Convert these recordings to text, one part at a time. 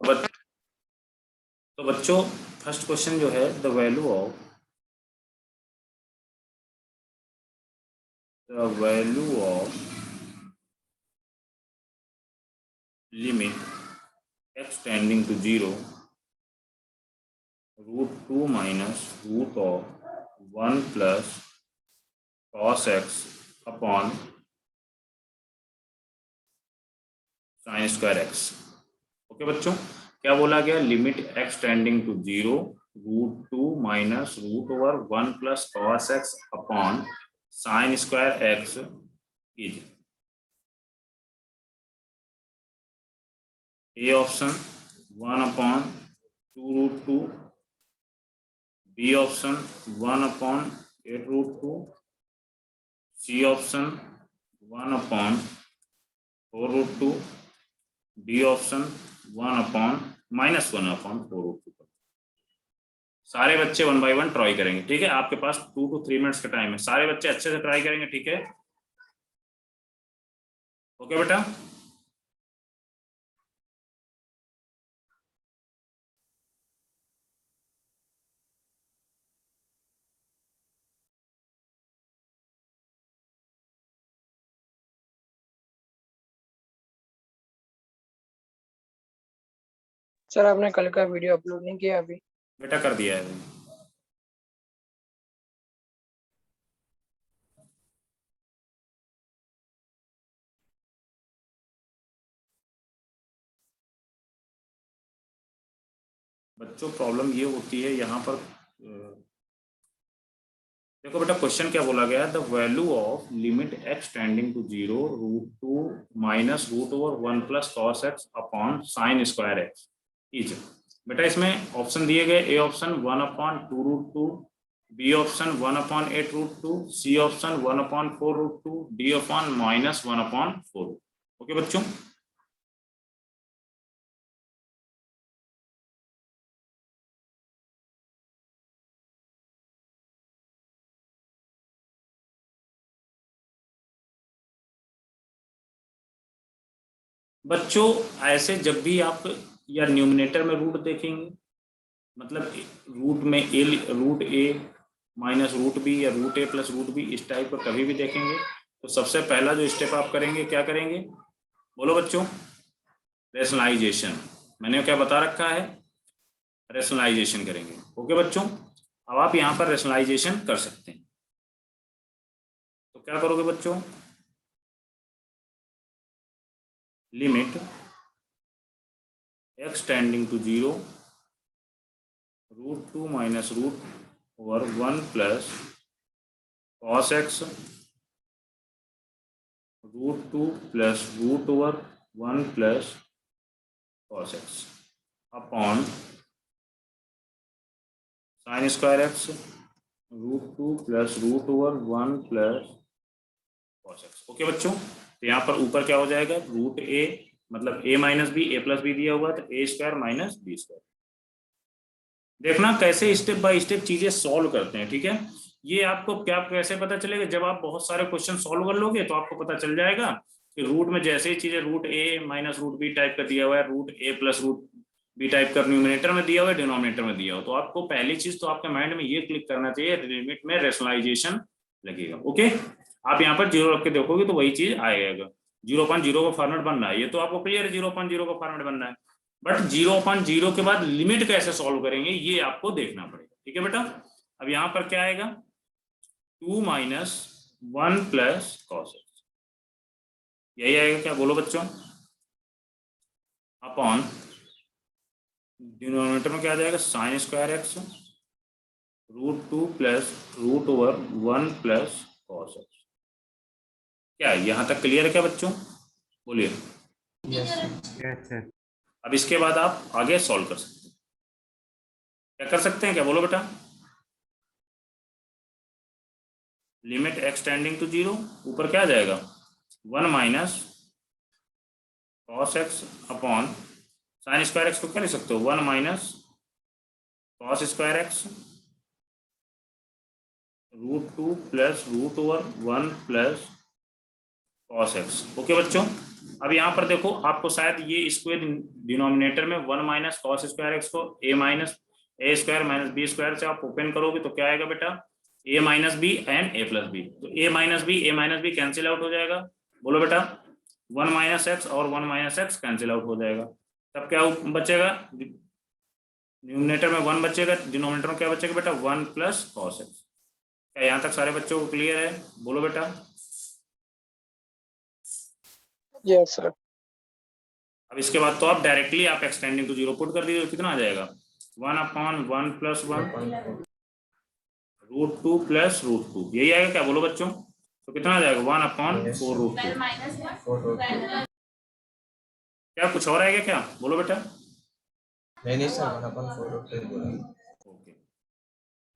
तो बच्चों first question जो है the value of limit x tending to 0 √2 minus root of 1 plus cos x upon sin square x। Okay बच्चों, क्या बोला गया? Limit x tending to 0 √2 minus root over 1 plus cos x upon sin square x is A option 1 upon 2√2, B option 1 upon 8√2, C option 1 upon 4√2, D option 1 upon -1 upon 4√2। सारे बच्चे 1 bye 1 try करेंगे, ठीक है? आपके पास 2 to 3 मिनट्स का time है, सारे बच्चे अच्छे से ट्राई करेंगे, ठीक है? ओके बेटा, सर आपने कल का वीडियो अपलोड नहीं किया अभी? बेटा कर दिया है। बच्चों प्रॉब्लम ये होती है यहाँ पर, देखो बेटा क्वेश्चन क्या बोला गया? The value of limit x tending to 0 √2 minus root over 1 plus cos x upon sin square x is. बेटा इसमें ऑप्शन दिए गए, A option 1 upon 2√2, B option 1 upon 8√2, C option 1 upon 4√2, D upon -1 upon 4। Okay बच्चों, बच्चों ऐसे जब भी आप या न्यूमिनेटर में रूट देखेंगे, मतलब रूट ए माइनस रूट बी या रूट ए प्लस रूट बी, इस टाइप का कभी भी देखेंगे तो सबसे पहला जो स्टेप आप करेंगे क्या करेंगे? बोलो बच्चों, रेशनलाइजेशन। मैंने क्या बता रखा है? रेशनलाइजेशन करेंगे। ओके बच्चों, अब आप यहाँ पर रेशनलाइजेशन कर सकते हैं, तो क्या करोगे बच्चों? Limit x tending to 0 √2 minus root over 1 plus cos x √2 plus root over 1 plus cos x upon sin square x √2 plus root over 1 plus cos x। Okay बच्चों, तो यहाँ पर ऊपर क्या हो जाएगा? रूट ए मतलब a minus B, A plus B दिया हुआ तो a square minus B square. देखना कैसे स्टेप बाय स्टेप चीजें सॉल्व करते हैं, ठीक है? ये आपको क्या कैसे पता चलेगा? जब आप बहुत सारे क्वेश्चन सॉल्व कर लोगे तो आपको पता चल जाएगा कि रूट में जैसे ही चीजें रूट ए माइनस रूट बी टाइप का दिया हुआ है, रूट ए प्लस रूट बी टाइप का न्यूमिनेटर में दिया हुआ है, डिनोमिनेटर में दिया हो, तो आपको पहली चीज तो आपके माइंड में ये क्लिक करना चाहिए, लिमिट में रेशनलाइजेशन लगेगा। ओके, आप यहाँ पर 0 रख के देखोगे तो वही चीज आएगा। 0/0 का फॉर्मेट बनना है, ये तो आपको क्लियर है 0/0 का फॉर्मेट बनना है, बट 0/0 के बाद लिमिट कैसे सॉल्व करेंगे ये आपको देखना पड़ेगा, ठीक है बेटा? अब यहाँ पर क्या आएगा? 2 माइनस 1 प्लस cos x, यही आएगा क्या? बोलो बच्चों, अपॉन डिनोमिनेटर में क्या आ जाएगा? sin square x √2 plus root over 1 plus cos x। क्या यहाँ तक क्लियर है क्या बच्चों? बोलिए। yes, अब इसके बाद आप आगे सॉल्व कर सकते हैं, क्या कर सकते हैं? क्या बोलो बेटा? लिमिट x टेंडिंग टू 0, ऊपर क्या आ जाएगा? 1 minus cos x upon sin square x को क्या लिख सकते हो? 1 minus cos square x √2 plus root over 1 plus cos x। Okay बच्चों, अब यहाँ पर देखो आपको शायद ये स्क्वायर डिनोमिनेटर में 1 माइनस कॉस स्क्वायर एक्स को a minus a square minus B square से आप ओपन करोगे तो क्या आएगा बेटा, a minus b and a plus b. तो a minus b cancel out हो जाएगा, बोलो बेटा 1 माइनस एक्स और 1 माइनस एक्स कैंसिल आउट हो जाएगा। तब क्या बचेगा, न्यूमिनेटर में 1 बचेगा, डिनोमिनेटर में क्या बचेगा बेटा 1 प्लस कॉस एक्स। क्या यहाँ तक सारे बच्चों को क्लियर है, बोलो बेटा। Yes sir. अब इसके बाद तो आप डायरेक्टली आप एक्सटेंडिंग टू 0 पुट कर दीजिए, कितना आ जाएगा 1/1 + 1 √2 + √2, यही आएगा क्या, बोलो बच्चों। तो कितना आ जाएगा 1/4 √2। क्या कुछ और आएगा क्या, बोलो बेटा। नहीं सर 1/4 बोला। Okay,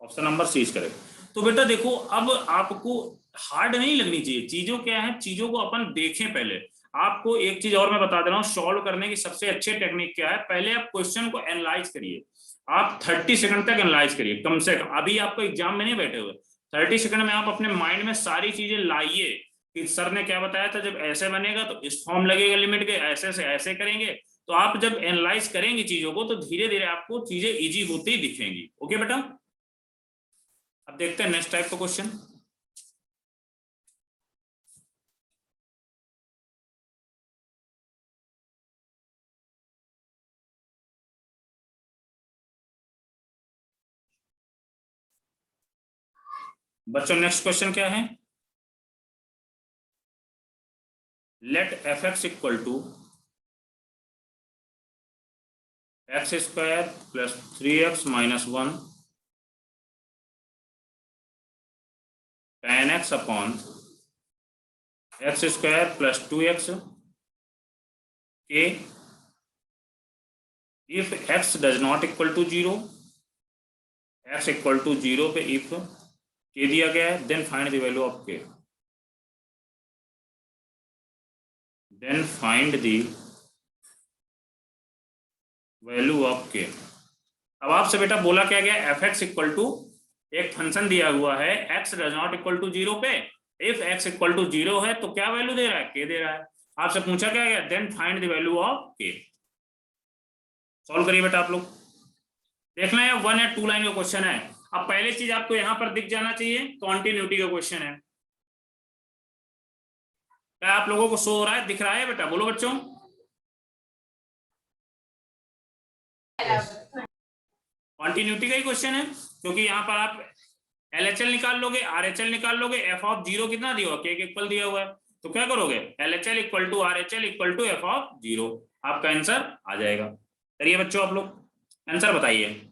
option number C correct. तो बेटा देखो अब आपको हार्ड नहीं लगनी चाहिए चीजों, क्या है चीजों को अपन देखें पहले। आपको एक चीज और मैं बता दे रहा हूँ, सॉल्व करने की सबसे अच्छी टेक्निक क्या है, पहले आप क्वेश्चन को एनालाइज करिए। आप 30 सेकंड तक एनालाइज करिए कम से कम, अभी आपको एग्जाम में नहीं बैठे हुए, 30 सेकंड में आप अपने माइंड में सारी चीजें लाइए कि सर ने क्या बताया था, जब ऐसे बनेगा तो इस फॉर्म लगेगा लिमिट के, ऐसे से ऐसे करेंगे। तो आप जब एनालाइज करेंगे चीजों को तो धीरे धीरे आपको चीजें इजी होती दिखेंगी। ओके बेटा, अब देखते हैं नेक्स्ट टाइप का क्वेश्चन। बच्चों नेक्स्ट क्वेश्चन क्या है, let f(x) equal to x² + 3x - 1 tan x अपॉन x² + 2x के if x does not equal to 0, x equal to 0 पे इफ के दिया गया है, then find the value of k, then find the value of k. अब आपसे बेटा बोला क्या गया, f(x) इक्वल टू एक फंक्शन दिया हुआ है, x does not equal to 0 पे, इफ x इक्वल टू 0 है तो क्या वैल्यू दे रहा है, के दे रहा है। आपसे पूछा क्या गया, then find the value of K. Solve करिए बेटा आप लोग, देखना है 1 या 2 लाइन का क्वेश्चन है। अब पहले चीज आपको यहां पर दिख जाना चाहिए, कॉन्टिन्यूटी का क्वेश्चन है। क्या आप लोगों को शो हो रहा है, दिख रहा है बेटा, बोलो बच्चों। कॉन्टिन्यूटी का ही क्वेश्चन है, क्योंकि यहाँ पर आप LHL निकाल लोगे, RHL निकाल लोगे, f(0) कितना दिया हुआ, के इक्वल दिया हुआ है, तो क्या करोगे LHL equal to RHL equal to f(0), आपका आंसर आ जाएगा। करिए बच्चों आप लोग आंसर बताइए।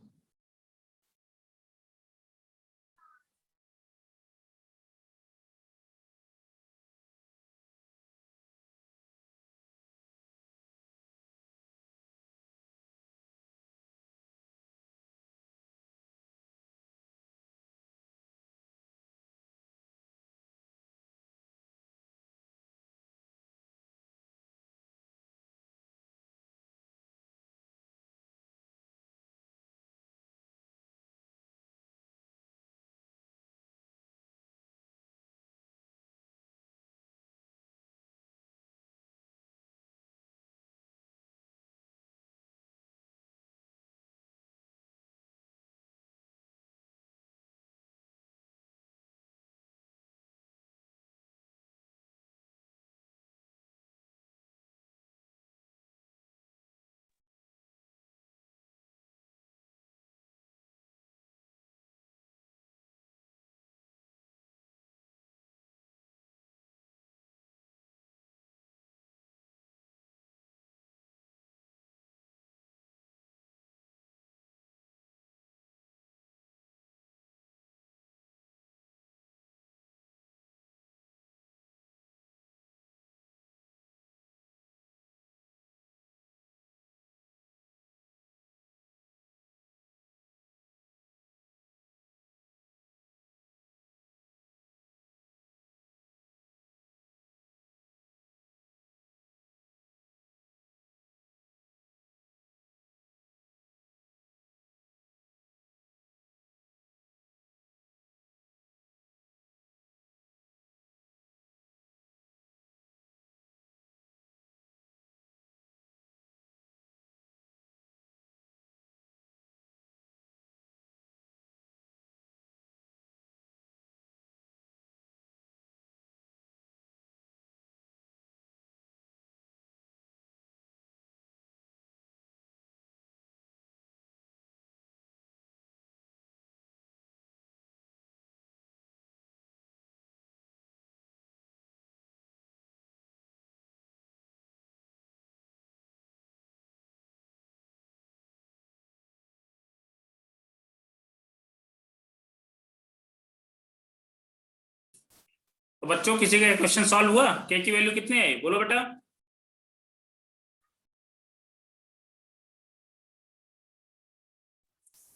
तो बच्चों किसी का क्वेश्चन सॉल्व हुआ? के की वैल्यू कितनी आई बोलो बेटा?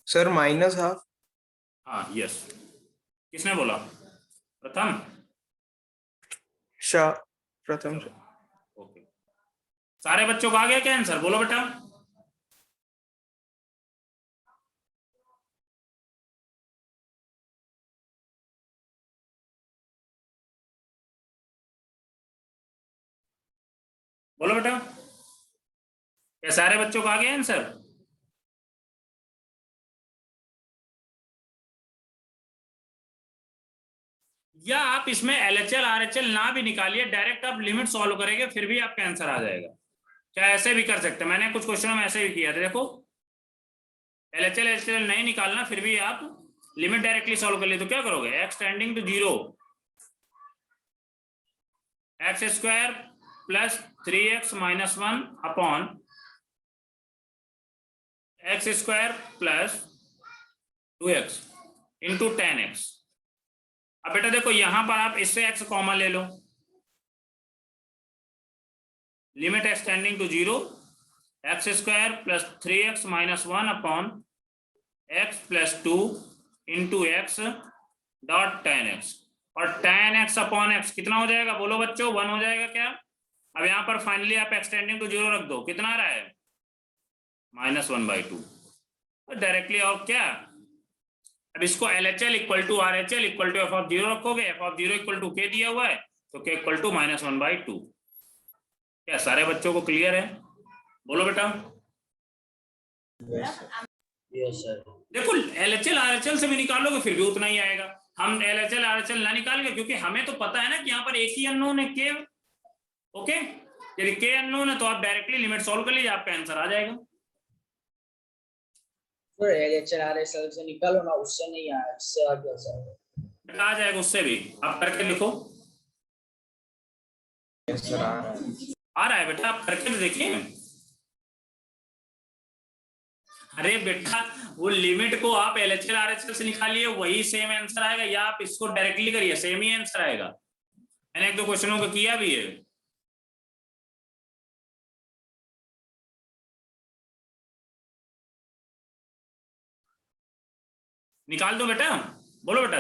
Sir -half. हाँ यस, किसने बोला? प्रथम? शाह प्रथम। ओके, सारे बच्चों को आ गया क्या आंसर? बोलो बेटा। बोलो बेटा, क्या सारे बच्चों को आ गया आंसर? या आप इसमें LHL RHL ना भी निकालिए, डायरेक्ट आप लिमिट सॉल्व करेंगे फिर भी आपका आंसर आ जाएगा। क्या ऐसे भी कर सकते हैं? मैंने कुछ क्वेश्चनों में ऐसे भी किया था, देखो LHL HL नहीं निकालना फिर भी आप लिमिट डायरेक्टली सॉल्व कर लिए तो क्या करोगे? x tending to 0 x square plus 3x minus 1 upon x square plus 2x into 10x। अब बेटा देखो यहां पर आप इससे x कॉमन ले लो, limit x tending to 0 x square plus 3x minus 1 upon x plus 2 into x dot 10x, और 10x अपॉन x कितना हो जाएगा बोलो बच्चों? 1 हो जाएगा क्या? अब यहाँ पर फाइनली आप x टेंडिंग टू 0 रख दो, कितना आ रहा है? -1/2 डायरेक्टली। और क्या, अब इसको LHL equal to RHL equal to f(0) रखोगे, f(0) इक्वल टू k दिया हुआ है तो k इक्वल टू -1/2। क्या सारे बच्चों को क्लियर है? बोलो बेटा। Yes sir. देखो LHL RHL से भी निकालोगे फिर भी उतना ही आएगा। हम LHL RHL ना निकालेंगे क्योंकि हमें तो पता है ना कि यहाँ पर एक ही अननोन है k। ओके, यदि k अननोन है तो आप डायरेक्टली लिमिट सॉल्व कर लीजिए, आपका आंसर आ जाएगा। सर LHL RHL से निकालो ना, उससे नहीं आया, इससे आ गया सर। आ जाएगा उससे भी, आप करके लिखो। यस सर आ रहा है। आ रहा है बेटा, आप करके तो देखिए। अरे बेटा वो लिमिट को आप LHL RHL से निकालिए, वही सेम आंसर आएगा, या आप इसको डायरेक्टली करिए सेम ही आंसर आएगा। मैंने एक दो क्वेश्चनों को किया भी है। निकाल दो बेटा, बोलो बेटा।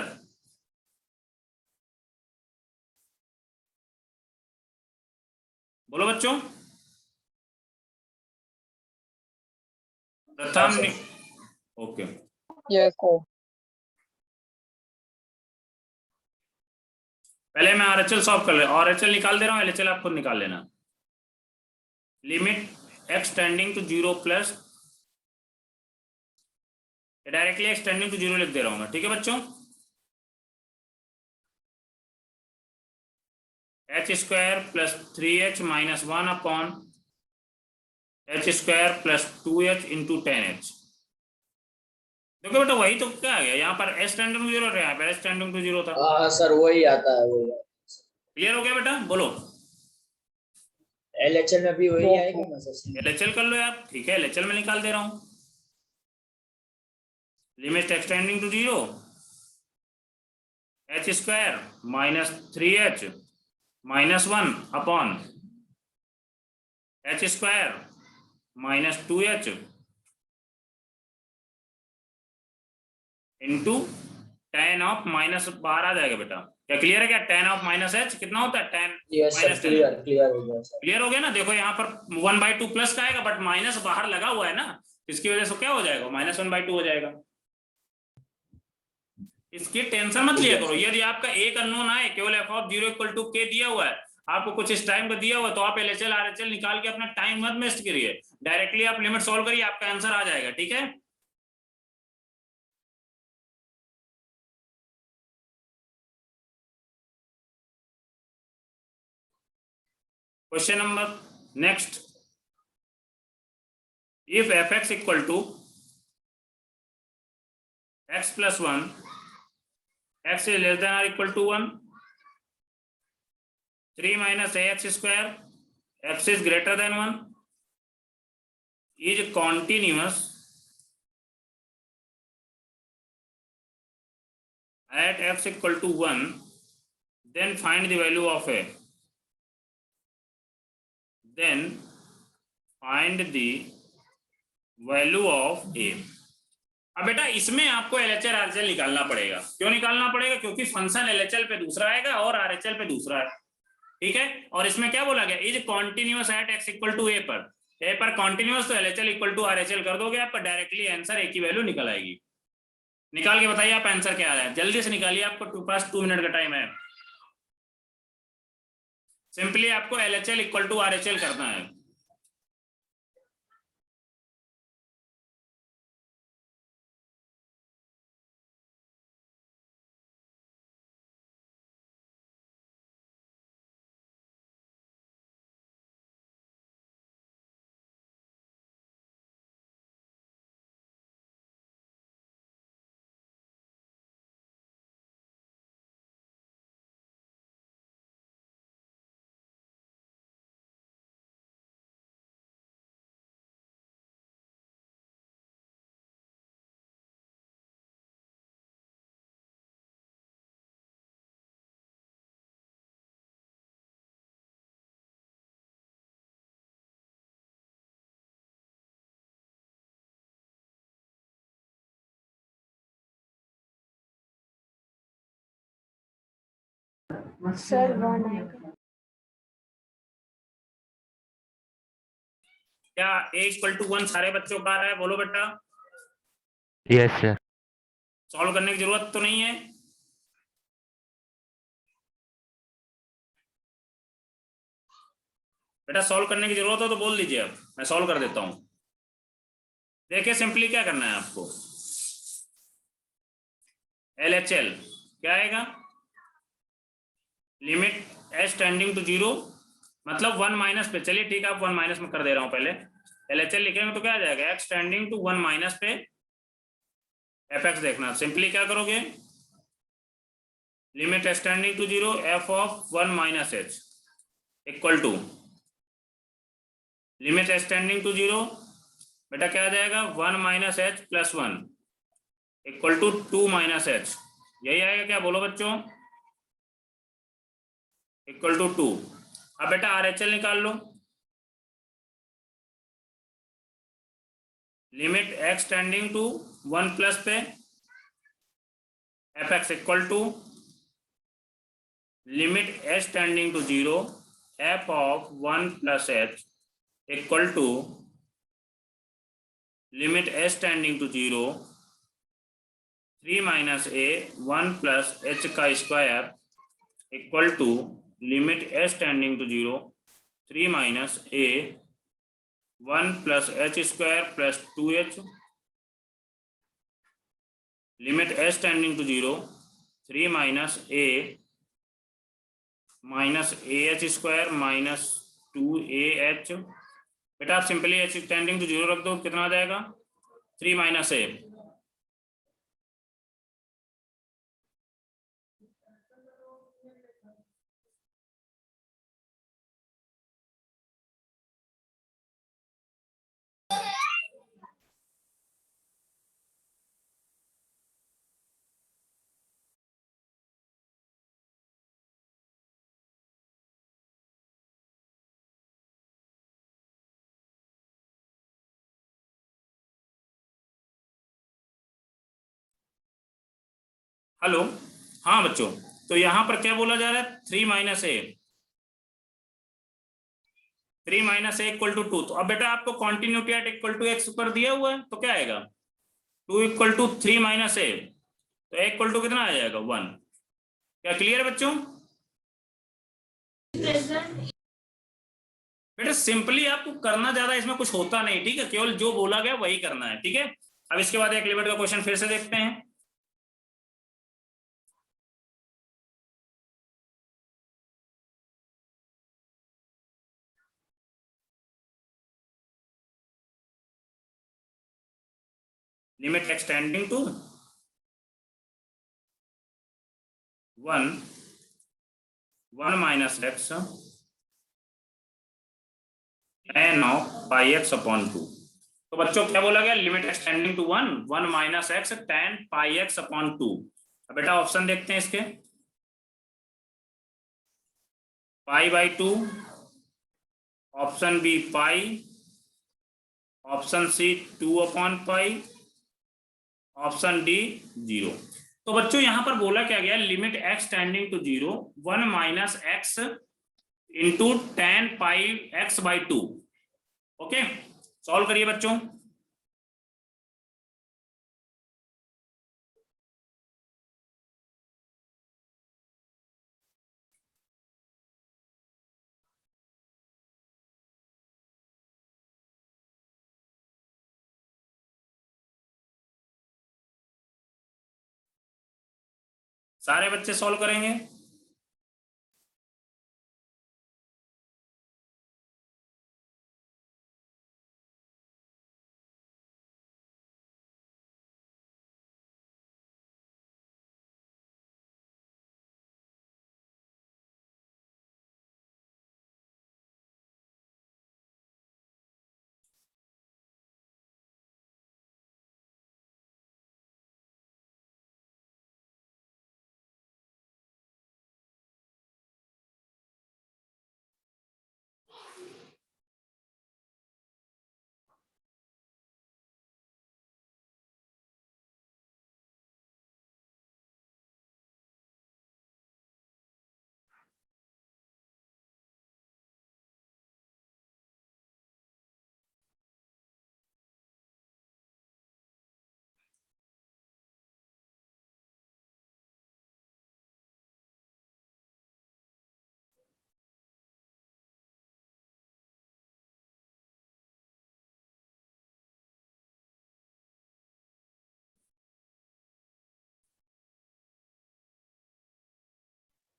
बोलो बच्चों। प्रथम ओके, यस सर। पहले मैं RHL सॉल्व कर ले, RHL निकाल दे रहा हूँ, LHL आप खुद निकाल लेना। Limit x tending to 0 plus, directly x tending to 0 लिख दे रहा हूँ मैं, ठीक है बच्चों? h square plus 3h minus 1 upon h square plus 2h into 10h। देखो बेटा वही तो क्या आ गया यहाँ पर, s टेंडिंग टू 0 था, यहाँ पर s टेंडिंग टू 0 था। हाँ सर वही आता है, वही। क्लियर हो गया बेटा? बोलो। LHL में भी वही आएगा ना सर? LHL कर लो यार, ठीक है LHL में निकाल दे रहा हूँ। Limit x tending to 0 h square minus 3h minus 1 upon h square minus 2h into tan of minus, बाहर आ जाएगा बेटा। क्या क्लियर है? क्या tan ऑफ माइनस h कितना होता है? tan माइनस क्लियर क्लियर हो गया सर। क्लियर हो गया ना? देखो यहाँ पर 1/2 प्लस का आएगा, बट माइनस बाहर लगा हुआ है ना, इसकी वजह से क्या हो जाएगा? -1/2 हो जाएगा। इसकी टेंशन मत लिया करो। यदि आपका एक अननोन आए, केवल f(0) इक्वल टू k दिया हुआ है, आपको कुछ इस टाइम का दिया हुआ है, तो आप LHL RHL निकाल के अपना टाइम मत वेस्ट करिए, डायरेक्टली आप लिमिट सॉल्व करिए, आपका आंसर आ जाएगा। ठीक है, question number next. If fx equal to x plus 1, x is less than or equal to 1, 3 minus ax square, x is greater than 1, is continuous at x equal to 1, then find the value of a, then find the value of a। अब बेटा इसमें आपको LHL RHL निकालना पड़ेगा। क्यों निकालना पड़ेगा? क्योंकि फंक्शन LHL पे दूसरा आएगा और RHL पे दूसरा है, ठीक है। और इसमें क्या बोला गया, is continuous at x equal to a पर कॉन्टिन्यूअस, तो LHL इक्वल टू RHL कर दोगे आप, डायरेक्टली आंसर एक ही वैल्यू निकल आएगी। निकाल के बताइए आप आंसर क्या आ रहा है, जल्दी से निकालिए, आपको पास 2 मिनट का टाइम है। सिंपली आपको LHL इक्वल टू RHL करना है। सर 1 आएगा। क्या a इक्वल टू 1 सारे बच्चों का आ रहा है? बोलो बेटा। Yes sir. सॉल्व करने की जरूरत तो नहीं है? बेटा सॉल्व करने की जरूरत हो तो बोल दीजिए, अब मैं सॉल्व कर देता हूं। देखिए सिंपली क्या करना है आपको, LHL क्या आएगा, लिमिट h टेंडिंग टू 0, मतलब 1 माइनस पे, चलिए ठीक है आप 1 माइनस में कर दे रहा हूं। पहले LHL लिखेंगे तो क्या आ जाएगा, x टेंडिंग टू 1 माइनस पे fx। देखना सिंपली क्या करोगे, limit h tending to 0 f of 1 minus h equal to limit h tending to 0, बेटा क्या आ जाएगा 1 minus h plus 1 equal to 2 minus h, यही आएगा क्या? बोलो बच्चों, इक्वल टू 2। अब बेटा RHL निकाल लो, limit x tending to 1 plus पे fx equal to limit h tending to 0 f of 1 plus h equal to limit h tending to 0 3 minus a 1 plus h का square equal to limit h tending to 0 3 minus a 1 plus h square plus 2h, limit h tending to 0 3 minus a minus ah square minus 2ah। बेटा आप simply h tending to 0 रख दो, कितना आ जाएगा 3 minus a। Hello, हाँ बच्चों, तो यहां पर क्या बोला जा रहा है, 3 minus a, 3 minus a equal to 2। तो अब बेटा आपको continuity at equal to x पर दिया हुआ है, तो क्या आएगा 2 इक्वल टू 3 माइनस a, तो a इक्वल टू कितना आ जाएगा 1। क्या क्लियर है बच्चों? बेटा सिंपली आपको करना ज्यादा इसमें कुछ होता नहीं, ठीक है, केवल जो बोला गया वही करना है, ठीक है। अब इसके बाद एक लिमिट का क्वेश्चन फिर से देखते हैं। Limit extending to 1 minus x tan of pi x upon 2। तो बच्चों क्या बोला गया, limit extending to 1 minus x tan pi x upon 2। अब बेटा ऑप्शन देखते हैं इसके, pi by 2, option B pi, option C 2/पाई, ऑप्शन डी 0। तो बच्चों यहां पर बोला क्या गया, limit x tending to 0 1 minus x into tan pi x by 2। Okay, solve करिए बच्चों। सारे बच्चे सॉल्व करेंगे?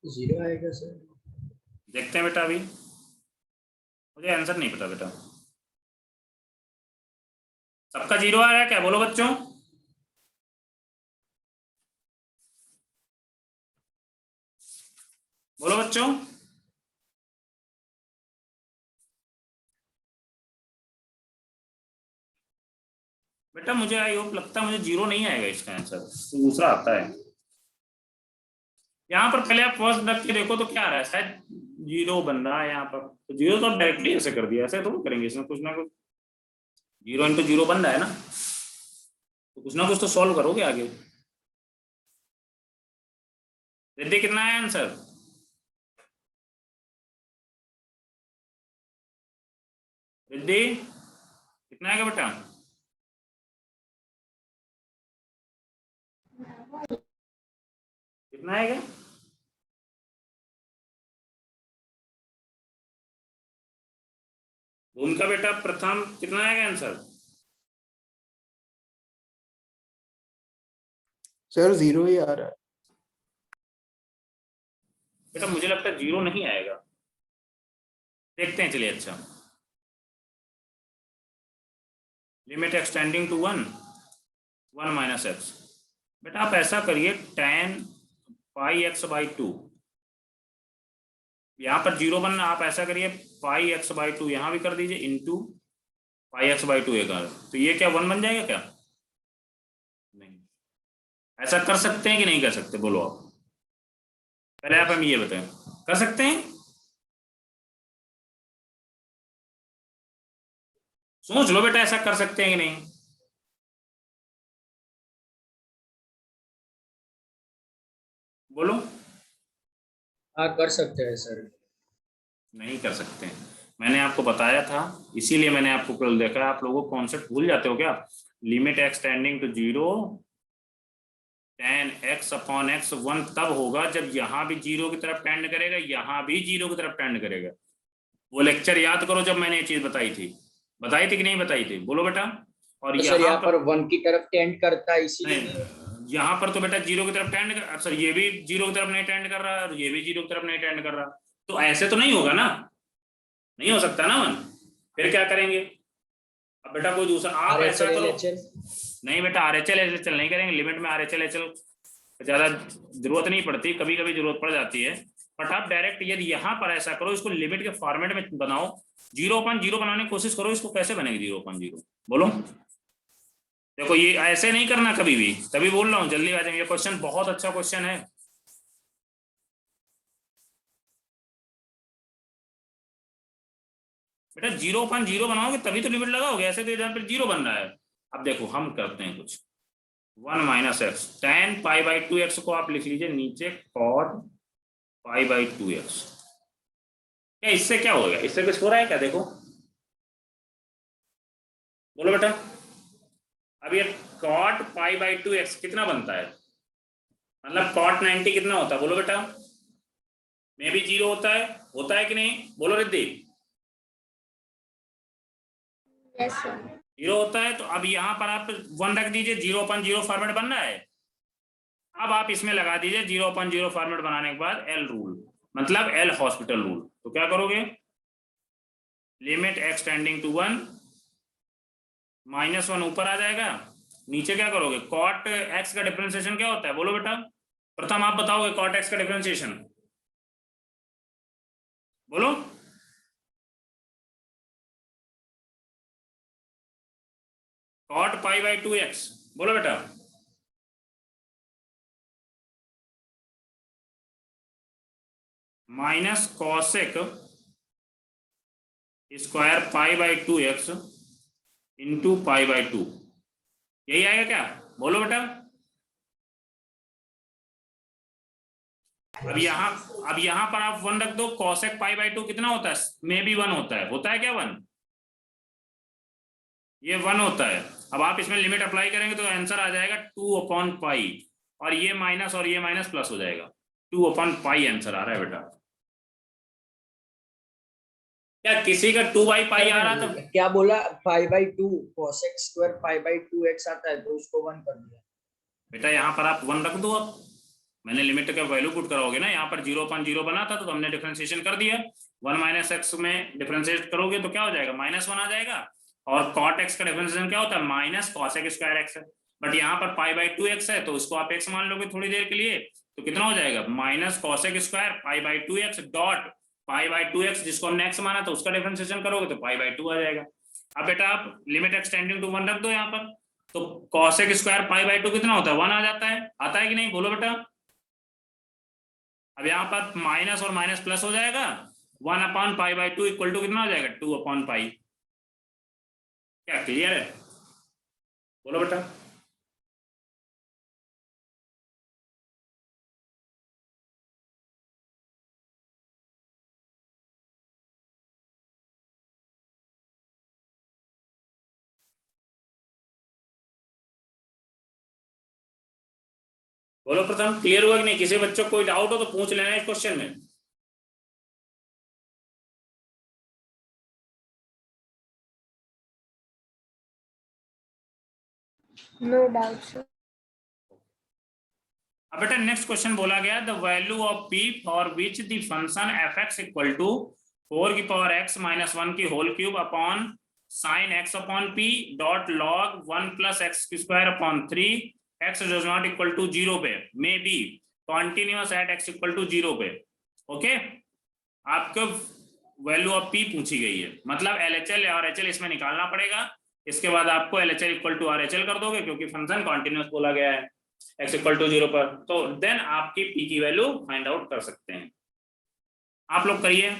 जीरो आएगा सर। देखते हैं बेटा, अभी मुझे आंसर नहीं पता बेटा। सबका 0 आ रहा है क्या, बोलो बच्चों? बोलो बच्चों। बेटा मुझे आई होप लगता है मुझे 0 नहीं आएगा इसका आंसर, तो दूसरा आता है। यहाँ पर पहले आप फर्स्ट रख के देखो तो क्या आ रहा है, शायद 0 बन रहा है यहाँ पर। तो 0 तो डायरेक्टली ऐसे कर दिया, ऐसे तो करेंगे इसमें कुछ ना कुछ। 0 इंटू 0 बन रहा है ना, तो कुछ ना कुछ तो सॉल्व करोगे आगे। रिद्धि कितना है आंसर? रिद्धि कितना आएगा बेटा? कितना आएगा? भूमिका बेटा प्रथम कितना आएगा आंसर? सर 0 ही आ रहा है। बेटा मुझे लगता है 0 नहीं आएगा, देखते हैं चलिए। अच्छा, limit extending to 1 1 minus x. बेटा आप ऐसा करिए, tan पाई एक्स बाई 2, यहाँ पर 0 बनना, आप ऐसा करिए पाई एक्स बाई 2 यहाँ भी कर दीजिए, इंटू पाई एक्स बाई 2 एक, तो ये क्या 1 बन जाएगा क्या? नहीं। ऐसा कर सकते हैं कि नहीं कर सकते, बोलो आप पहले, आप हमें ये बताएं, कर सकते हैं? सोच लो बेटा, ऐसा कर सकते हैं कि नहीं? बोलो। हाँ कर सकते हैं सर। नहीं कर सकते हैं, मैंने आपको बताया था, इसीलिए मैंने आपको कल देखा। आप लोगों को कॉन्सेप्ट भूल जाते हो क्या? Limit x tending to 0 tan x upon x 1 तब होगा जब यहाँ भी 0 की तरफ टेंड करेगा, यहाँ भी 0 की तरफ टेंड करेगा। वो लेक्चर याद करो जब मैंने ये चीज बताई थी कि नहीं बताई थी, बोलो बेटा। और तो सर यहाँ पर 1 की तरफ टेंड करता है, इसीलिए यहाँ पर तो बेटा 0 की तरफ टेंड कर, सर ये भी 0 की तरफ नहीं टेंड कर रहा और ये भी 0 की तरफ नहीं टेंड कर रहा, तो ऐसे तो नहीं होगा ना, नहीं हो सकता ना मन। फिर क्या करेंगे? अब बेटा कोई दूसरा आप ऐसा करो, नहीं बेटा RHL LHL नहीं करेंगे, लिमिट में RHL LHL ज्यादा जरूरत नहीं पड़ती, कभी कभी जरूरत पड़ जाती है, बट आप डायरेक्ट यदि यहाँ पर ऐसा करो, इसको लिमिट के फॉर्मेट में बनाओ, 0/0 बनाने की कोशिश करो, इसको कैसे बनेगी 0/0, बोलो। देखो ये ऐसे नहीं करना कभी भी, तभी बोल रहा हूँ जल्दी आ जाएंगे। ये क्वेश्चन बहुत अच्छा क्वेश्चन है। बेटा 0/0 बनाओगे तभी तो लिमिट लगाओगे, ऐसे तो यहाँ पे 0 बन रहा है। अब देखो हम करते हैं कुछ, 1 माइनस एक्स, tan π/2x को आप लिख लीजिए नीचे cot π/2x। क्या इससे क्या होगा, इससे कुछ हो रहा है क्या, देखो बोलो बेटा। अब ये cot π/2x कितना बनता है, मतलब cot 90 कितना होता है, बोलो बेटा। में भी 0 होता है कि नहीं, बोलो रिद्धि। Yes sir. 0 होता है, तो अब यहाँ पर आप 1 रख दीजिए, 0/0 फॉर्मेट बन रहा है। अब आप इसमें लगा दीजिए 0/0 फॉर्मेट बनाने के बाद एल रूल, मतलब एल हॉस्पिटल रूल। तो क्या करोगे, लिमिट एक्स टेंडिंग टू 1, -1 ऊपर आ जाएगा, नीचे क्या करोगे, कॉट एक्स का डिफरेंशिएशन क्या होता है, बोलो बेटा। प्रथम आप बताओगे कॉट एक्स का डिफरेंशिएशन, बोलो। कॉट π/2x, बोलो बेटा। Minus cosec square π/2x into π/2, यही आएगा क्या, बोलो बेटा। अब यहाँ पर आप 1 रख दो, कॉसेक π/2 कितना होता है, में भी 1 होता है क्या 1, ये 1 होता है। अब आप इसमें लिमिट अप्लाई करेंगे तो आंसर आ जाएगा 2/π, और ये माइनस प्लस हो जाएगा, 2/π आंसर आ रहा है बेटा। क्या किसी का 2/π आ रहा था, क्या बोला, 5/2 cosec स्क्वायर 5/2x आता है, तो उसको 1 कर दिया बेटा यहाँ पर आप 1 रख दो। अब मैंने लिमिट का वैल्यू पुट कराओगे ना, यहाँ पर 0/0 बना था तो हमने डिफरेंशिएशन कर दिया, 1 माइनस एक्स में डिफरेंशिएट करोगे तो क्या हो जाएगा, -1 आ जाएगा। और कॉट एक्स का डिफरेंशिएशन क्या होता है, माइनस कॉसेक स्क्वायर एक्स है, बट यहाँ पर π/2x है तो उसको आप x मान लोगे थोड़ी देर के लिए, तो कितना हो जाएगा, minus cosec square π/2x dot π/2x, जिसको हमने x माना था उसका डिफरेंशिएशन करोगे तो π/2 आ जाएगा। अब बेटा आप लिमिट एक्सटेंडिंग टू 1 रख दो यहाँ पर, तो कॉसेक स्क्वायर π/2 कितना होता है, 1 आ जाता है, आता है कि नहीं, बोलो बेटा। अब यहाँ पर माइनस और माइनस प्लस हो जाएगा, 1/π/2 इक्वल टू कितना हो जाएगा, 2/π। क्या क्लियर है, बोलो बेटा। बोलो प्रथम, क्लियर हुआ कि नहीं, किसी बच्चों को कोई डाउट हो तो पूछ लेना इस क्वेश्चन में। No doubt sir. अब बेटा नेक्स्ट क्वेश्चन बोला गया, the value of p for which the function f(x) equal to 4x - 1 की whole cube upon sin x upon p dot log 1 + x² 3 x does not equal to 0 पे may be continuous at x equal to 0 पे। Okay, आपको value of p पूछी गई है, मतलब LHL और RHL इसमें निकालना पड़ेगा। इसके बाद आपको LHL इक्वल टू RHL कर दोगे, क्योंकि फंक्शन कॉन्टिन्यूअस बोला गया है x इक्वल टू 0 पर, तो देन आपकी p की वैल्यू फाइंड आउट कर सकते हैं। आप लोग करिए।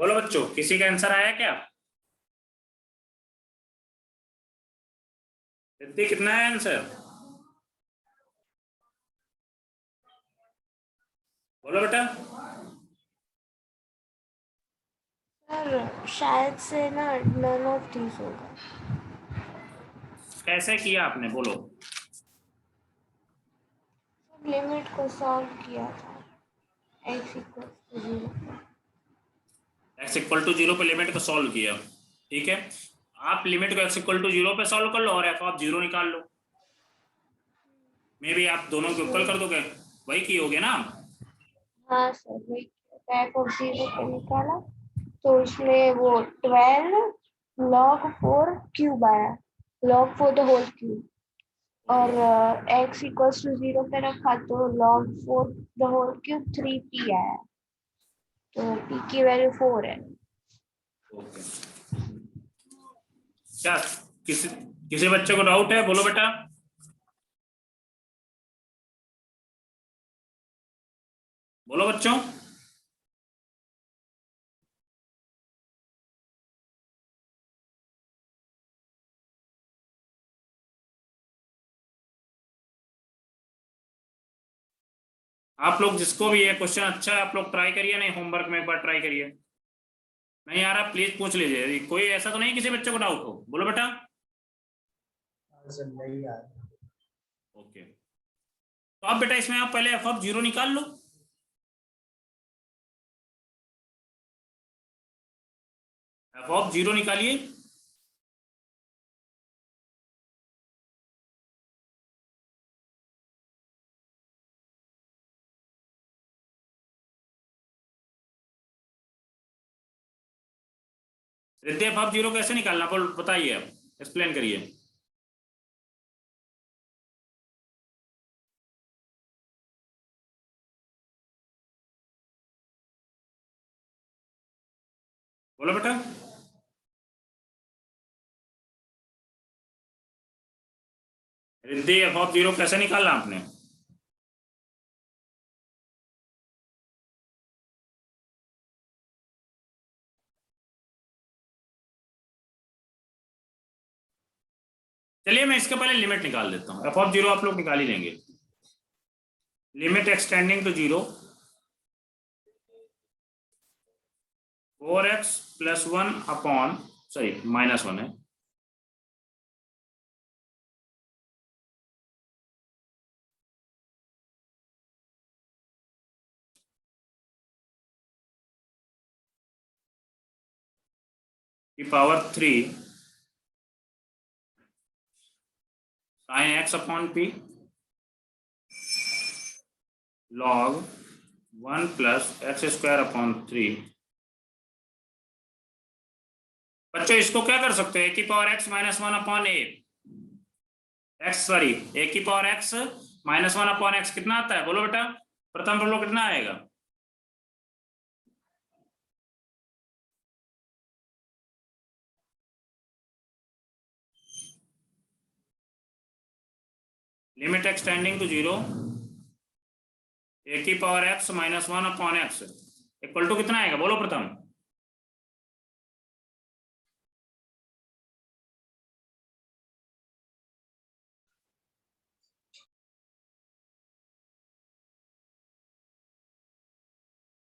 बोलो बच्चों, किसी का आंसर आया क्या? रिद्धि कितना है आंसर? बोलो बेटा। सर शायद से ना नन ऑफ दीज होगा। कैसे किया आपने, बोलो। लिमिट को सॉल्व किया था x इक्वल टू 0 पर। x इक्वल टू 0 पे लिमिट को सॉल्व किया, ठीक है। आप लिमिट को x इक्वल टू 0 पे सॉल्व कर लो और f ऑफ 0 निकाल लो। मे भी आप दोनों को इक्वल कर दोगे, वही कियोगे ना। हाँ सर, वही f ऑफ 0 पे निकाला तो उसमें वो 12 log 4 क्यूब आया, log 4 द होल क्यूब। और x इक्वल्स टू 0 पे रखा तो log 4 the whole cube 3p आया, तो p की वैल्यू 4 है। ओके, क्या किसी किसी बच्चे को डाउट है? बोलो बेटा। बोलो बच्चों। आप लोग जिसको भी ये क्वेश्चन अच्छा है आप लोग ट्राई करिए, नहीं होमवर्क में एक बार ट्राई करिए। नहीं यार, आप प्लीज पूछ लीजिए, कोई ऐसा तो नहीं किसी बच्चे को डाउट हो। बोलो बेटा। सर नहीं यार। ओके, तो अब बेटा इसमें आप पहले f ऑफ 0 निकाल लो। f ऑफ 0 निकालिए। रिद्धि f ऑफ 0 कैसे निकालना, बोल बताइए, आप एक्सप्लेन करिए। बोलो बेटा। रिद्धि f ऑफ 0 कैसे निकालना आपने? चलिए मैं इसके पहले लिमिट निकाल देता हूँ। f ऑफ 0 आप लोग निकाल ही लेंगे। Limit extending to 0 4x plus 1 upon sorry -1 है, की power 3 sine x upon p log 1 plus x square upon 3। बच्चों इसको क्या कर सकते हैं, a की power x -1 upon a x sorry a की पावर x -1 अपॉन x कितना आता है, बोलो बेटा। प्रथम बोलो कितना आएगा? लिमिट एक्सटेंडिंग टू 0 a की power x -1 upon x equal to कितना आएगा, बोलो प्रथम।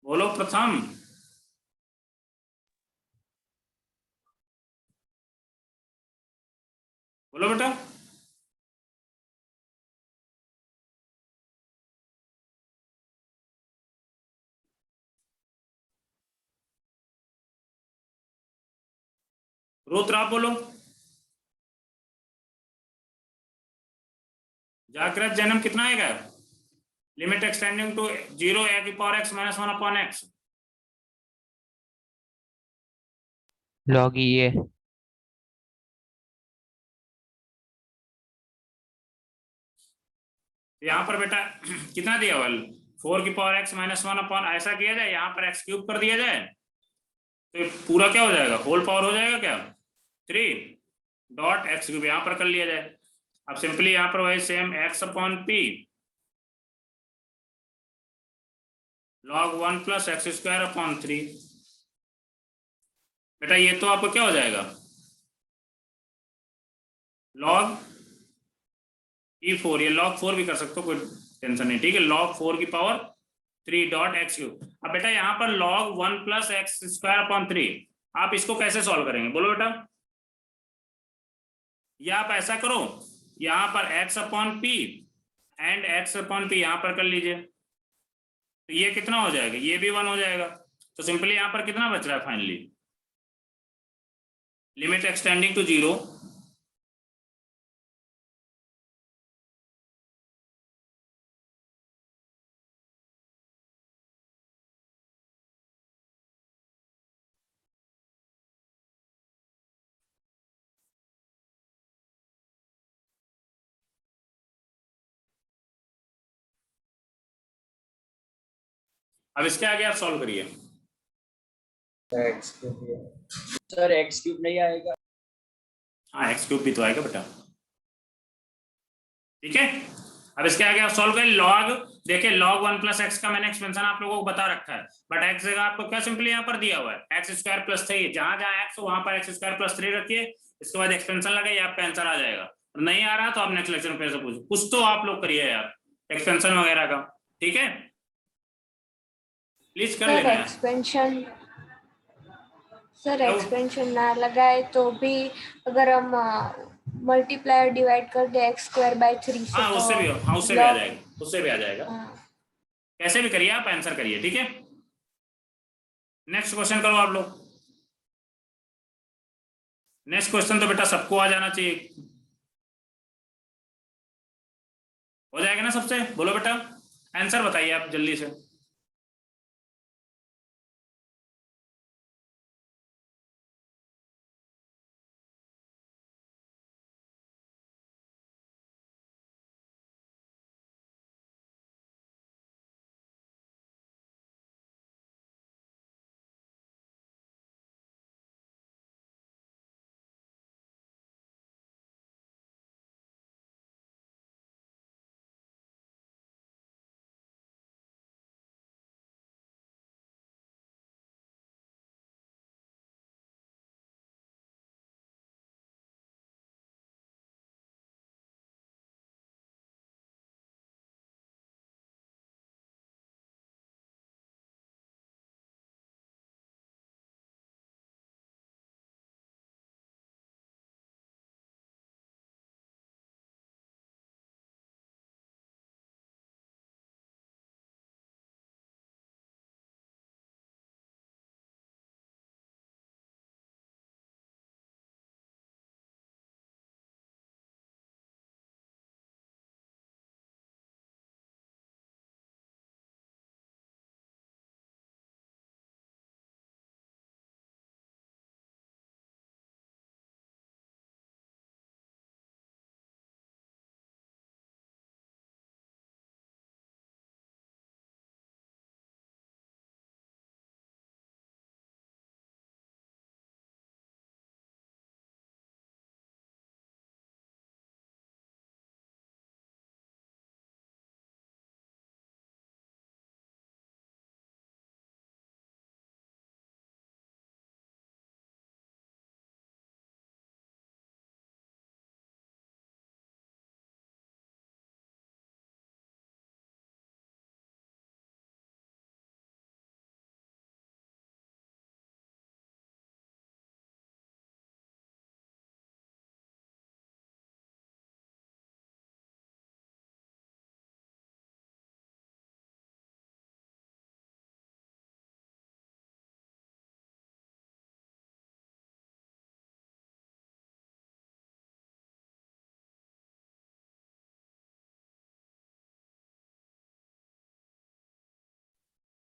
बोलो प्रथम। बोलो बेटा। रुद्र आप बोलो। जागृत जन्म कितना आएगा? लिमिट एक्सटेंडिंग टू 0 a की power x -1 upon x log EA यहाँ पर बेटा कितना दिया हुआ 4 की पावर x -1 अपॉन ऐसा किया जाए, यहाँ पर x क्यूब कर दिया जाए तो पूरा क्या हो जाएगा, होल पावर हो जाएगा क्या 3 डॉट x क्यूब यहाँ पर कर लिया जाए। अब सिंपली यहाँ पर वही same x upon p log 1 plus x square upon 3 बेटा ये तो आपको क्या हो जाएगा, log E4, ये log 4 भी कर सकते हो, कोई टेंशन नहीं, ठीक है। log 4 की पावर 3 डॉट एक्स क्यूब। अब बेटा यहाँ पर log 1 plus x square upon 3, आप इसको कैसे सॉल्व करेंगे बोलो बेटा? या आप ऐसा करो, यहाँ पर x upon P and x upon P यहाँ पर कर लीजिए, तो ये कितना हो जाएगा, ये भी 1 हो जाएगा। तो सिंपली यहाँ पर कितना बच रहा है फाइनली, लिमिट एक्सटेंडिंग टू 0। अब इसके आगे आप सॉल्व करिए। X cube sir, x cube नहीं आएगा। हाँ एक्स क्यूब भी तो आएगा बेटा, ठीक है। अब इसके आगे आप सॉल्व करें, लॉग, देखिए log 1 प्लस एक्स का मैंने एक्सपेंशन आप लोगों को बता रखा है, बट एक्स जगह आपको क्या सिंपली यहाँ पर दिया हुआ है एक्स स्क्वायर प्लस 3, जहां जहां एक्स हो वहां पर एक्स स्क्वायर प्लस 3 रखिए, इसके बाद एक्सपेंशन लगाइए, आपका आंसर आ जाएगा। और नहीं आ रहा तो आप नेक्स्ट लेक्चर में फिर से पूछो, कुछ तो आप लोग करिए यार एक्सपेंशन वगैरह का, ठीक है, प्लीज कर सर लेना है। एक्सपेंशन, सर तो- एक्सपेंशन ना लगाए तो भी अगर हम मल्टीप्लाई डिवाइड कर दे एक्स स्क्वायर बाय 3 से, हाँ तो उससे भी, हाँ उससे भी आ जाएगा, उससे भी आ जाएगा, हाँ, कैसे भी करिए आप आंसर करिए, ठीक है। नेक्स्ट क्वेश्चन करो आप लोग। नेक्स्ट क्वेश्चन तो बेटा सबको आ जाना चाहिए, हो जाएगा ना सबसे, बोलो बेटा आंसर बताइए आप जल्दी से।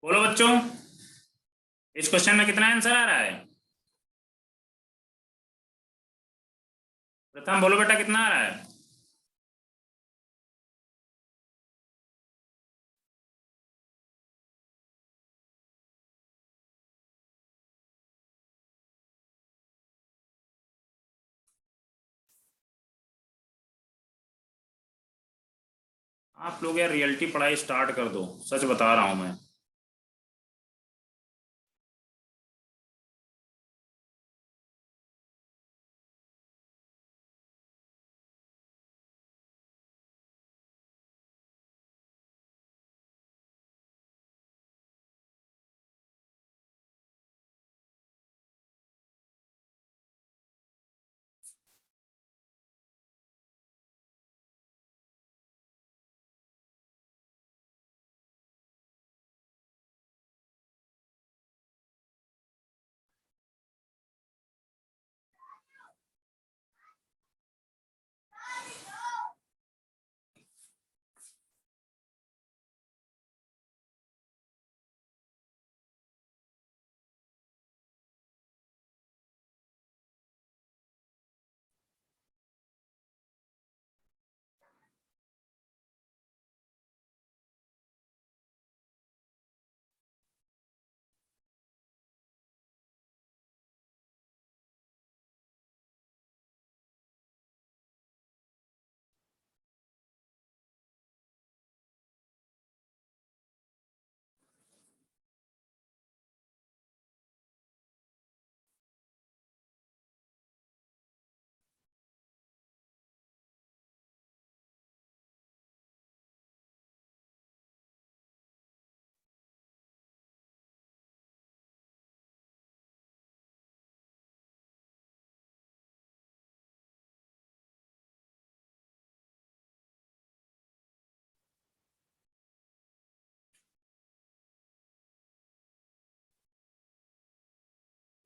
बोलो बच्चों इस क्वेश्चन में कितना आंसर आ रहा है, प्रथम बोलो बेटा कितना आ रहा है। आप लोग यार रियलिटी पढ़ाई स्टार्ट कर दो, सच बता रहा हूं मैं।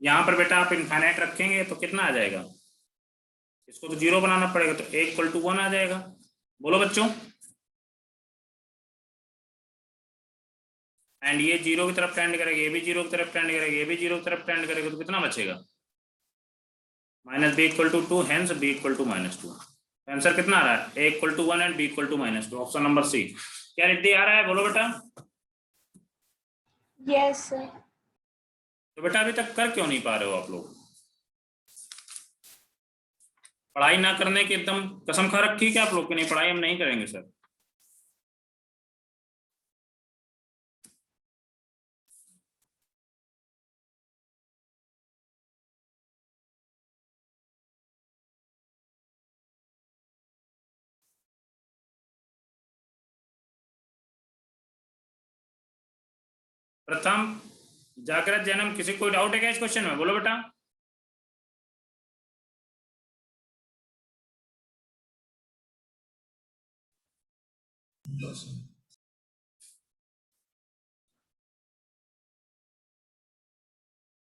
यहाँ पर बेटा आप इनफाइनाइट रखेंगे तो कितना आ जाएगा, इसको तो 0 बनाना पड़ेगा, तो a इक्वल टू 1 आ जाएगा। बोलो बच्चों, एंड ये 0 की तरफ टेंड करेगा, ये भी 0 की तरफ टेंड करेगा, ये भी 0 की तरफ टेंड करेगा, तो कितना बचेगा, minus B equal to 2, hence B equal to -2। Answer कितना आ रहा है, a equal to 1 and b equal to -2, option number C. क्या रिद्धि आ रहा है, बोलो बेटा। Yes sir. तो बेटा अभी तक कर क्यों नहीं पा रहे हो आप लोग, पढ़ाई ना करने की एकदम कसम खा रखी है क्या आप लोग की, नहीं पढ़ाई हम नहीं करेंगे सर। प्रथम, जागृत, जन्म, किसी कोई डाउट है क्या इस क्वेश्चन में, बोलो बेटा।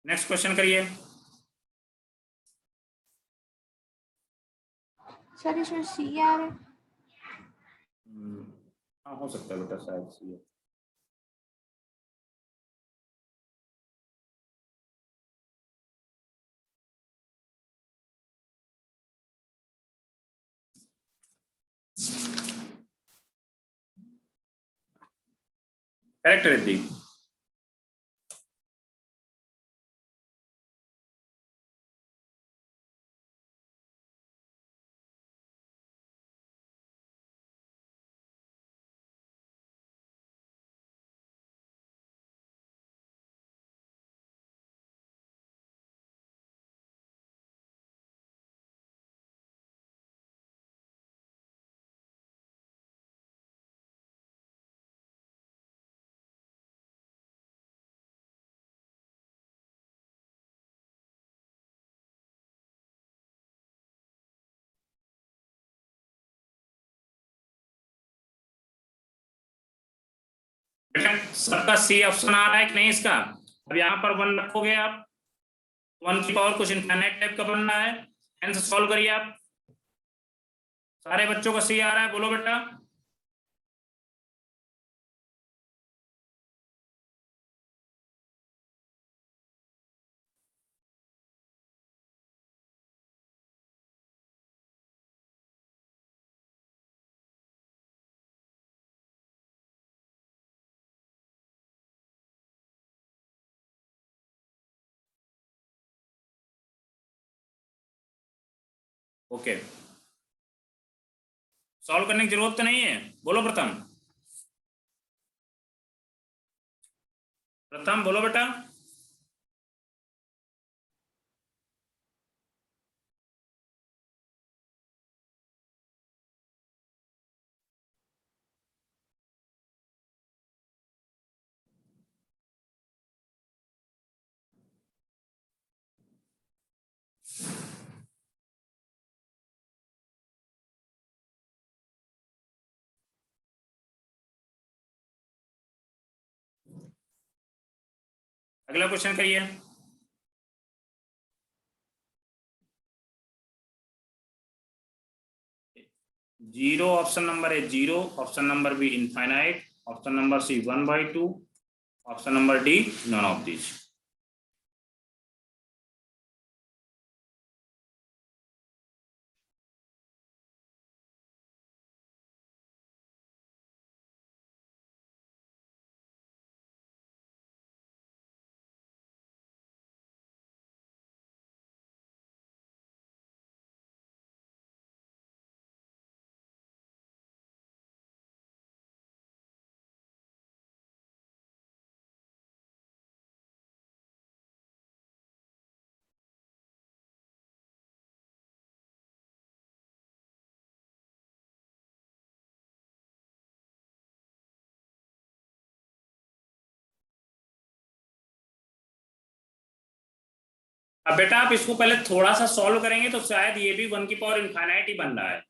नेक्स्ट क्वेश्चन करिए। सर इसमें सी आ रहा है। हाँ हो सकता है बेटा, शायद सी है। करेक्ट रिद्धि। बेटा सबका सी ऑप्शन आ रहा है कि नहीं इसका, अब यहाँ पर 1 रखोगे आप, 1 की पावर कुछ इनफाइनाइट टाइप का बनना है, आंसर सॉल्व करिए आप। सारे बच्चों का सी आ रहा है, बोलो बेटा। ओके, सॉल्व करने की जरूरत तो नहीं है, बोलो प्रथम। प्रथम बोलो बेटा। अगला क्वेश्चन करिए। Zero option number A 0, option number B infinite, option number C 1/2, option number D none of these. अब बेटा आप इसको पहले थोड़ा सा सॉल्व करेंगे तो शायद ये भी 1 की पावर इनफाइनाइट ही बन रहा है।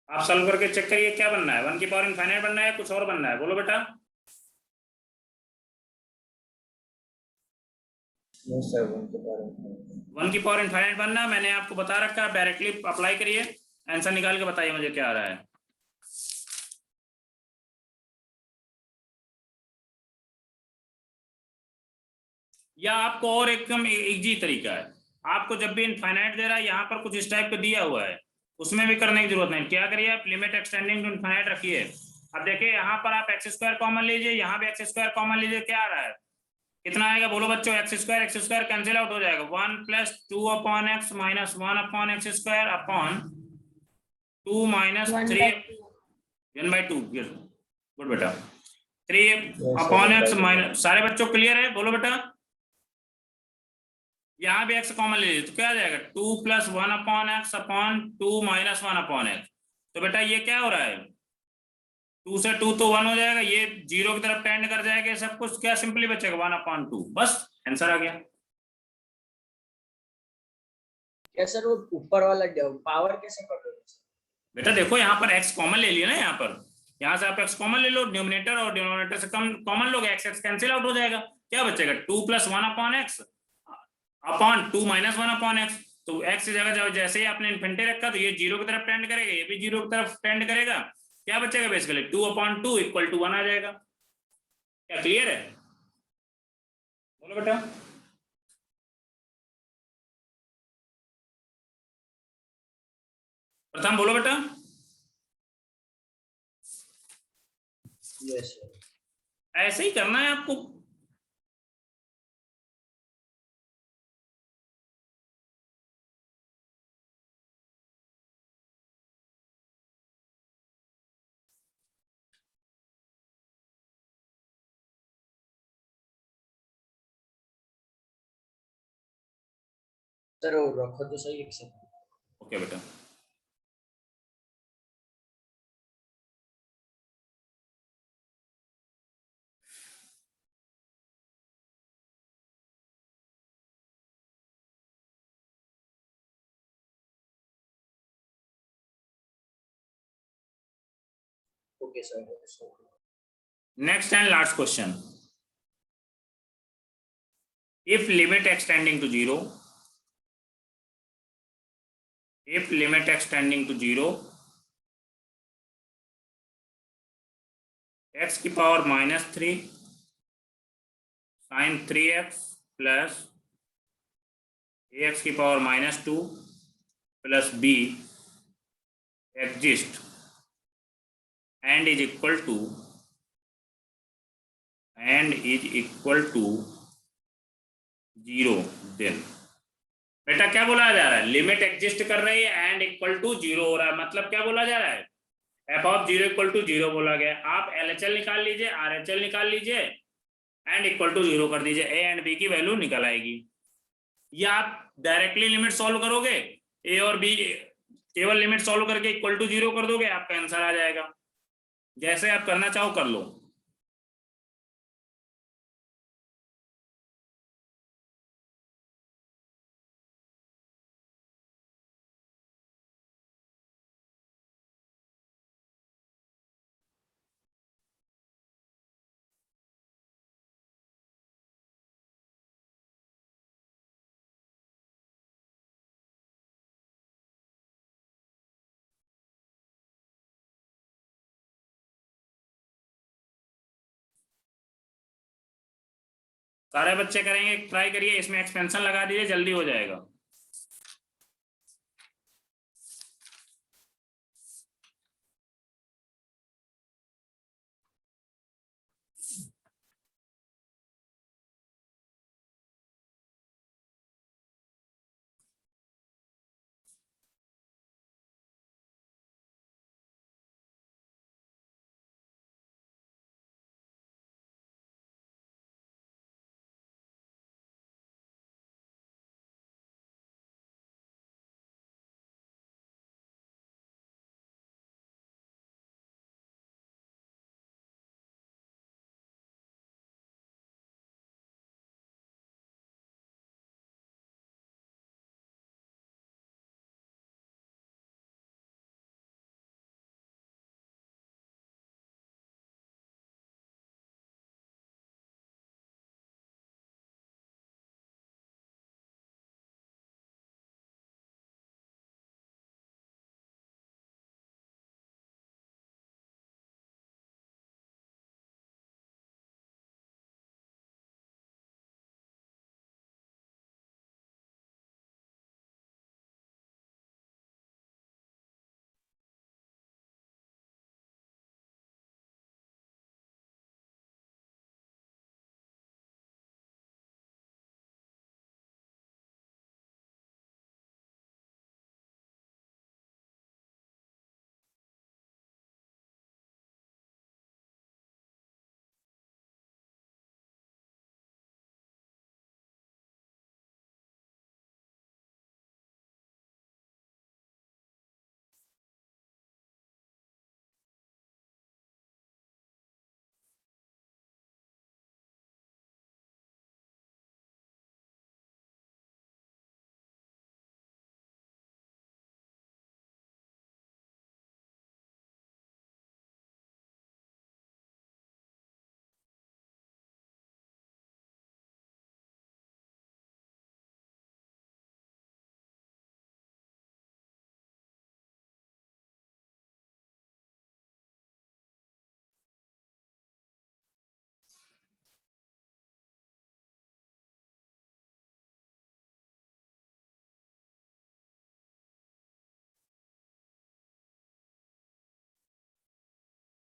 आप सॉल्व करके चेक करिए क्या बनना है, 1 की पावर इनफाइनाइट बनना है, कुछ और बनना है, बोलो बेटा। नो सर, 1 की पावर इनफाइनाइट। 1 की पावर इनफाइनाइट बनना, मैंने आपको बता रखा है, डायरेक्टली अप्लाई करिए, आंसर निकाल के बताइए मुझे क्या आ रहा है। या आपको और एकदम इजी तरीका है, आपको जब भी इनफाइनाइट दे रहा है, यहाँ पर कुछ इस टाइप का दिया हुआ है, उसमें भी करने की जरूरत नहीं। क्या करिए आप, लिमिट एक्सटेंडिंग टू इनफाइनाइट रखिए। अब देखिए यहाँ पर आप एक्स स्क्वायर कॉमन लीजिए, यहाँ भी एक्स स्क्वायर कॉमन लीजिए, क्या आ रहा है, कितना आएगा बोलो बच्चों, एक्स स्क्वायर कैंसिल आउट हो जाएगा, 1 + 2 upon x minus 1 upon x square upon 2 minus 3 1/2। Good बेटा, 3 अपॉन एक्स माइनस, सारे बच्चों क्लियर है, बोलो बेटा। यहाँ भी x कॉमन ले लीजिए तो क्या आ जाएगा, 2 + 1 upon x upon 2 minus 1 upon x. तो बेटा ये क्या हो रहा है, 2 से 2 तो 1 हो जाएगा, ये 0 की तरफ टेंड कर जाएगा, सब कुछ क्या सिंपली बचेगा 1/2, बस आंसर आ गया। क्या सर वो ऊपर वाला पावर कैसे पकड़ोगे सर? बेटा देखो यहाँ पर x कॉमन ले लिया ना, यहाँ से आप x कॉमन ले लो, न्यूमिनेटर और डिनोमिनेटर से कम कॉमन लोगे, x कैंसिल आउट हो जाएगा, क्या बचेगा 2 + 1 upon x upon 2 minus 1 upon x. तो x की जगह जैसे ही आपने इन्फिनिटी रखा तो ये 0 की तरफ टेंड करेगा, ये भी 0 की तरफ टेंड करेगा, क्या बचेगा बेसिकली 2/2 = 1 आ जाएगा। क्या क्लियर है, बोलो बेटा। प्रथम बोलो बेटा। Yes sir. ऐसे ही करना है आपको। सर वो रखो तो सही एक सेकंड। ओके बेटा, okay sir. Next and last question, if limit extending to 0, if limit extending to 0, x की power -3 sin 3x plus ax की पावर -2 प्लस b exist and is equal to 0, then बेटा क्या बोला जा रहा है, लिमिट एग्जिस्ट कर रही है एंड इक्वल टू 0 हो रहा है, मतलब क्या बोला जा रहा है, f(0 = 0 बोला गया। आप LHL निकाल लीजिए, RHL निकाल लीजिए एंड इक्वल टू 0 कर दीजिए, a एंड b की वैल्यू निकल आएगी। या आप डायरेक्टली लिमिट सॉल्व करोगे, a और b केवल लिमिट सॉल्व करके इक्वल टू 0 कर दोगे, आपका आंसर आ जाएगा। जैसे आप करना चाहो कर लो। सारे बच्चे करेंगे, ट्राई करिए, इसमें एक्सपेंशन लगा दीजिए, जल्दी हो जाएगा।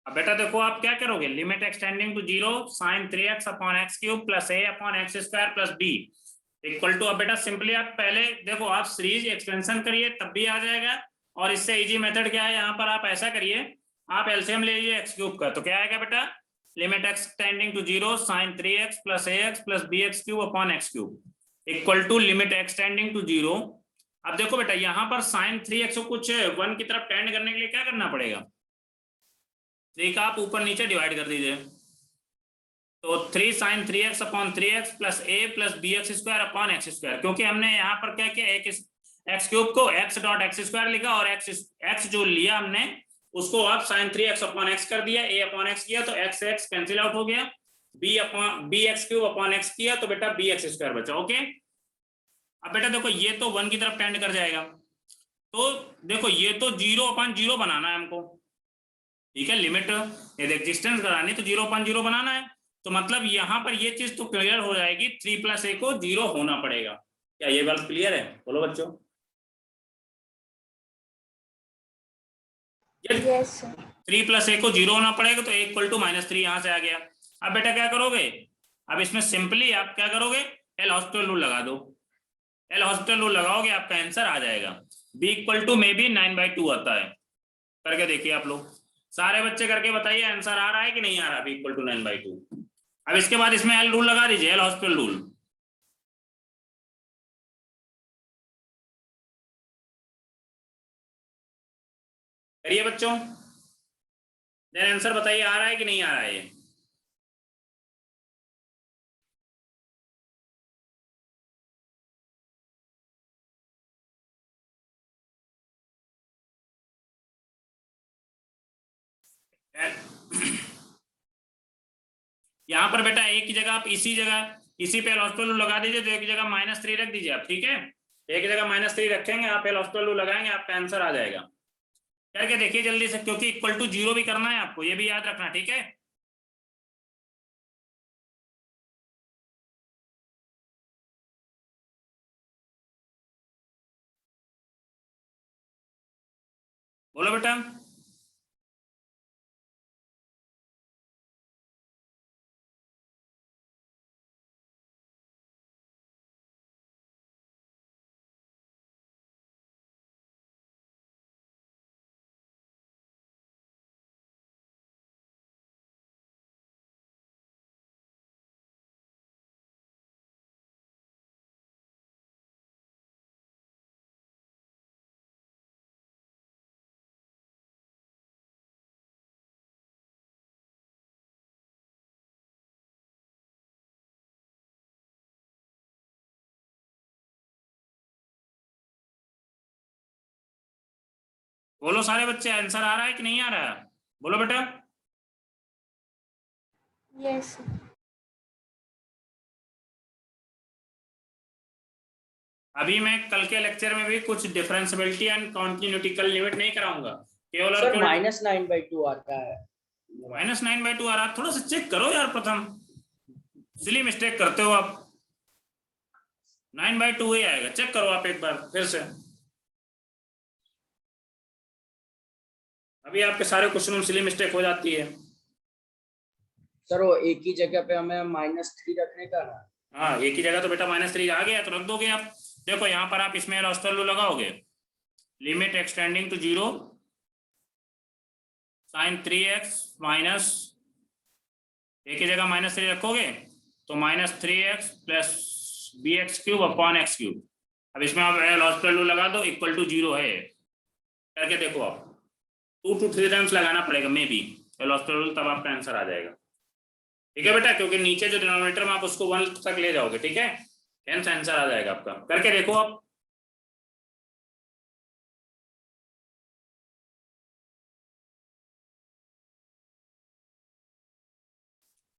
अब बेटा देखो आप क्या करोगे, limit extending to 0 sin 3x upon x cube plus a upon x square plus b equal to, अब बेटा सिंपली आप पहले देखो, आप सीरीज एक्सटेंशन करिए तब भी आ जाएगा, और इससे इजी मेथड क्या है, यहाँ पर आप ऐसा करिए, आप एलसीएम ले लीजिए एक्स क्यूब का, तो क्या आएगा बेटा, limit extending to 0 sin 3x plus ax plus bx cube upon x cube equal to limit extending to 0। अब देखो बेटा यहाँ पर sin 3x को कुछ 1 की तरफ टेंड करने के लिए क्या करना पड़ेगा, 3 का आप ऊपर नीचे डिवाइड कर दीजिए, तो 3 sin 3x upon 3x plus a plus bx square upon x square, क्योंकि हमने यहाँ पर क्या किया, एक एक्स क्यूब को x डॉट एक्स स्क्वायर लिखा, और x जो लिया हमने उसको आप sin 3x अपॉन एक्स कर दिया, a अपॉन एक्स किया तो x कैंसिल आउट हो गया, b x cube upon x किया तो बेटा bx स्क्वायर बचा। ओके, अब बेटा देखो ये तो 1 की तरफ टेंड कर जाएगा, तो देखो ये तो 0 अपॉन 0 बनाना है हमको, ठीक है, लिमिट यदि एग्जिस्टेंस करानी तो 0 अपॉन 0 बनाना है, तो मतलब यहाँ पर ये चीज तो क्लियर हो जाएगी, 3 प्लस a को 0 होना पड़ेगा। क्या ये बात क्लियर है, बोलो बच्चों? Yes sir. 3 प्लस a को 0 होना पड़ेगा, तो a इक्वल टू -3 यहाँ से आ गया। अब बेटा क्या करोगे, अब इसमें सिंपली आप क्या करोगे, एल हॉस्पिटल रूल लगा दो, एल हॉस्पिटल रूल लगाओगे आपका आंसर आ जाएगा, b equal to may be 9/2 आता है, करके देखिए आप लोग, सारे बच्चे करके बताइए आंसर आ रहा है कि नहीं आ रहा, b इक्वल टू 9/2। अब इसके बाद इसमें एल रूल लगा दीजिए, एल हॉस्पिटल रूल, करिए बच्चों, देन आंसर बताइए आ रहा है कि नहीं आ रहा है। यहाँ पर बेटा एक की जगह आप इसी पे एल हॉस्पिटल लगा दीजिए, तो एक की जगह -3 रख दीजिए आप, ठीक है, एक की जगह -3 रखेंगे आप, एल हॉस्पिटल लगाएंगे, आपका आंसर आ जाएगा, करके देखिए जल्दी से, क्योंकि इक्वल टू 0 भी करना है आपको, ये भी याद रखना, ठीक है। बोलो बेटा, बोलो सारे बच्चे, आंसर आ रहा है कि नहीं आ रहा है, बोलो बेटा। यस। अभी मैं कल के लेक्चर में भी कुछ डिफरेंशियबिलिटी एंड कॉन्टिन्यूटिकल लिमिट नहीं कराऊंगा, केवल और सर केवल -9/2 आता है। -9/2 आ रहा, थोड़ा सा चेक करो यार, प्रथम सिली मिस्टेक करते हो आप, 9/2 ही आएगा, चेक करो आप एक बार फिर से, अभी आपके सारे क्वेश्चन में सिली मिस्टेक हो जाती है। सर वो एक ही जगह पे हमें -3 रखने का ना। हाँ, एक ही जगह तो बेटा -3 आ गया, तो रख दोगे आप, देखो यहाँ पर आप इसमें हॉस्टल लगाओगे, limit extending to 0 sin 3x minus, एक ही जगह -3 रखोगे तो -3x plus bx cube upon x cube, अब इसमें आप एल हॉस्पिटल लगा दो, इक्वल टू 0 है, करके देखो आप, 2 to 3 टाइम्स लगाना पड़ेगा मे बी एल हॉस्पिटल, तब आपका आंसर आ जाएगा, ठीक है बेटा, क्योंकि नीचे जो डिनोमिनेटर में आप उसको 1 तक ले जाओगे, ठीक है, हेंस आंसर आ जाएगा आपका, करके देखो आप।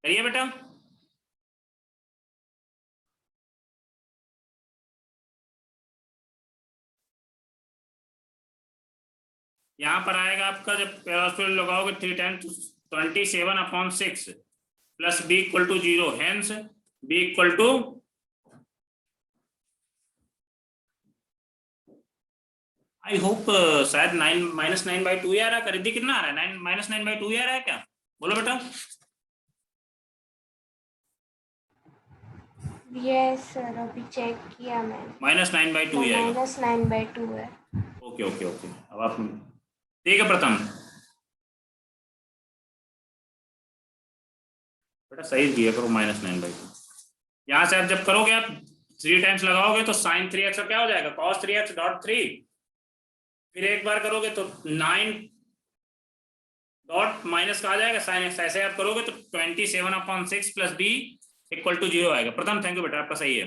करिए बेटा, यहाँ पर आएगा आपका, जब लगाओगे 3 times 27/6 plus b equal to 0, hence b equal to I hope शायद 9 -9/2 ही आ रहा है। रिद्धि कितना आ रहा है? 9 -9/2 ही आ रहा है क्या? बोलो बेटा। यस सर, अभी चेक किया मैंने। -9/2 ही आएगा। -9/2 है। Okay okay okay. अब आप ठीक है प्रथम बेटा सही किया करो -9/2। यहाँ से आप जब करोगे आप 3 टाइम्स लगाओगे तो sin 3x का क्या हो जाएगा? cos 3x dot 3। फिर एक बार करोगे तो 9 डॉट माइनस का आ जाएगा sin x। ऐसे आप करोगे तो 27/6 + b = 0 आएगा। प्रथम थैंक यू बेटा, आपका सही है।